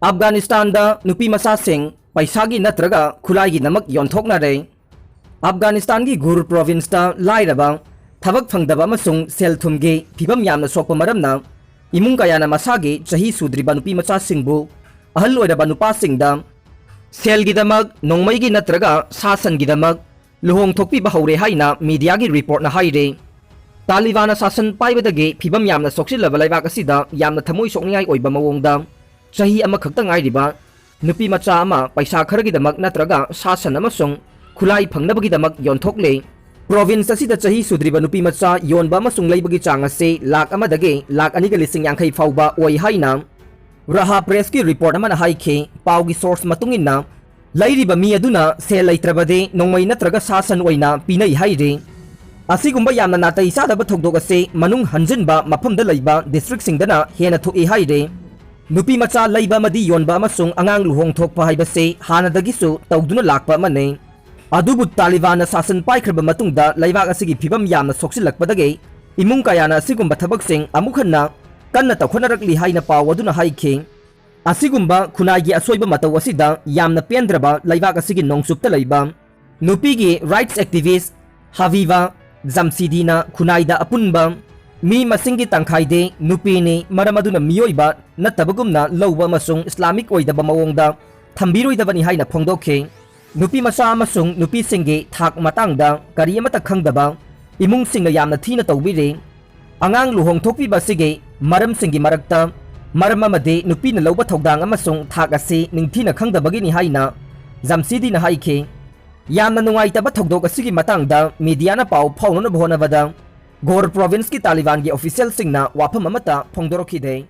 Afghanistan da nupi masa sing paisagi natraga khulai namak yonthoknare. Afghanistan gi Gur province da lairaba thabak phangdaba amasung sel thumgi phibam yamna sokpa maramna imung kayana masagi chahi sudriba nupi macha singbu ahal oiraba nupa singda sel gi damak nongmai gi natraga sasan gi damak luhong thokpi ba hore haina media gi report na haire. Taliban sasan paibadagi phibam yamna soksilaba laibak asida yamna thamoi sokningai oiba mawongda chahi ama khakta ngairiba nupi macha ama paisa kharagi damak natraga sasan amasung khulai phangnabagi damak yonthokle. Province asida chahi sudriba nupi macha yonba amasung leibagi chang ase lakh amadagi lakh aniga lising yankhai fauba oi haina Raha press ki report amana haikhe paugi source matungina lairiba mi aduna sel laitrabade nongmai natraga sasan oina pinai haire. Asigumba yamna natai sadaba thokdok ase manung hanjinba mafamda leiba district singdana hena thoi haire. Nupi macha leiba madi yonba amasung angang luhong thokpa haibase hanadagisu tawduna lakpa mane. Adubu Taliban sasan paikraba matungda leibak asigi phibam yamna soksilakpadage imung kayana asigumba thabaksing amukhanna kanna tawkhonarakli haina paw aduna haikhe. Asigumba khunagi asoiba mataw asida yamna pendraba leibak asigi nongsupta leiba nupigi rights activist Haviva Jamsidina Khunaida apunba mi masingi tangkhaide nupini maramaduna miyoiba natabagumna lowba masung Islamic oidaba mawongda thambiroidabani haina phongdokhe. Nupi macha amasung nupi singi thak matangda kari amata khangdaba imung singna yamna thina tawbire. Angang luhong thokpiba sige maram singi marakta maram amade nupina lowba thokdang amasung thak ase ningthina khangdabagini haina Jamsidina haikhe. Yamna nungaitaba thokdok asigi matangda media na paw phawnona bhonabada Gur province ki Taliban gi official singna wafam amata phongdorokhide.